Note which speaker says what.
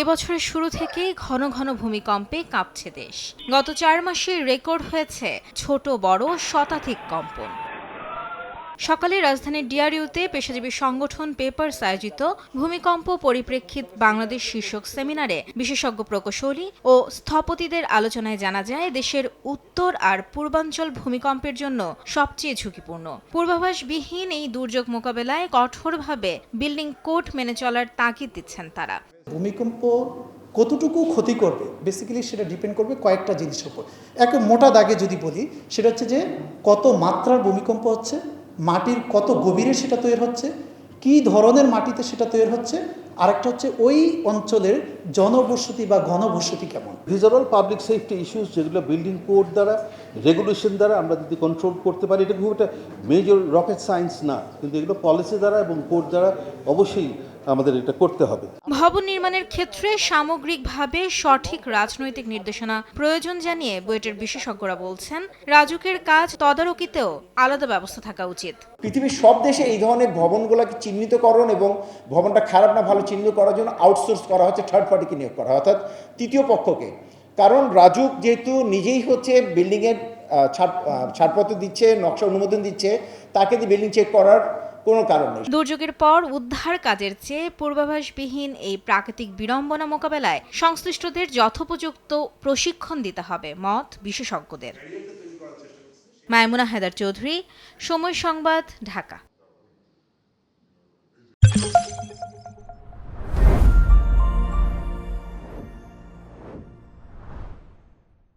Speaker 1: এবছরের শুরু থেকেই ঘন ঘন ভূমিকম্পে কাঁপছে দেশ। গত 4 মাসে রেকর্ড হয়েছে ছোট বড় শতাধিক কম্পন। সকালে রাজধানীর ডিআরইউতে পেশাজীবী সংগঠন পেপারস আয়োজিত ভূমিকম্প পরিপ্রেক্ষিত বাংলাদেশ শীর্ষক সেমিনারে বিশেষজ্ঞ প্রকৌশলী ও স্থপতিদের আলোচনায় জানা যায়, দেশের উত্তর আর পূর্বাঞ্চল ভূমিকম্পের জন্য সবচেয়ে ঝুঁকিপূর্ণ। পূর্বাভাসবিহীন এই দুর্যোগ মোকাবেলায় কঠোরভাবে বিল্ডিং কোড মেনে চলার তাগিদ দিচ্ছেন তারা।
Speaker 2: ভূমিকম্প কতটুকু ক্ষতি করবে বেসিক্যালি সেটা ডিপেন্ড করবে কয়েকটা জিনিসের উপর। এক মোটা দাগে যদি বলি, সেটা হচ্ছে যে কত মাত্রার ভূমিকম্প হচ্ছে, মাটির কত গভীরে সেটা তৈরি হচ্ছে, কী ধরনের মাটিতে সেটা তৈরি হচ্ছে, আরেকটা হচ্ছে ওই অঞ্চলের জনবসতি বা ঘনবসতি কেমন।
Speaker 3: ভিজারাল পাবলিক সেফটি ইস্যুস যেগুলো বিল্ডিং কোড দ্বারা রেগুলেশন দ্বারা আমরা যদি কন্ট্রোল করতে পারি, এটা খুব একটা মেজর রকেট সায়েন্স না, কিন্তু এগুলো পলিসি দ্বারা এবং কোড দ্বারা অবশ্যই আমাদের এটা করতে হবে।
Speaker 1: ভবন নির্মাণের ক্ষেত্রে সামগ্রিকভাবে সঠিক রাজনৈতিক নির্দেশনা প্রয়োজন জানিয়ে বুয়েটের বিশেষজ্ঞরা বলছেন, রাজুকের কাজ তদারকিতেও আলাদা ব্যবস্থা থাকা উচিত।
Speaker 4: পৃথিবীর সব দেশে এই ধরনের ভবনগুলোকে চিহ্নিতকরণ এবং ভবনটা খারাপ না ভালো চিহ্নিত করার জন্য আউটসোর্স করা হচ্ছে, থার্ড পার্টিকে নিয়োগ করা হয়, অর্থাৎ তৃতীয় পক্ষকে। কারণ রাজুক যেহেতু নিজেই হচ্ছে বিল্ডিংয়ের ছাড়পত্র দিচ্ছে, নকশা অনুমোদন দিচ্ছে, তাকে দিয়ে বিল্ডিং চেক করার কোনো কারণ নেই।
Speaker 1: দুর্যোগের পর উদ্ধার কাজের চেয়ে পূর্বাভাসবিহীন এই প্রাকৃতিক বিড়ম্বনা মোকাবেলায় সংশ্লিষ্টদের যথোপযুক্ত প্রশিক্ষণ দিতে হবে মত বিশেষজ্ঞদের। মায়মুনা হায়দার চৌধুরী, সময় সংবাদ, ঢাকা।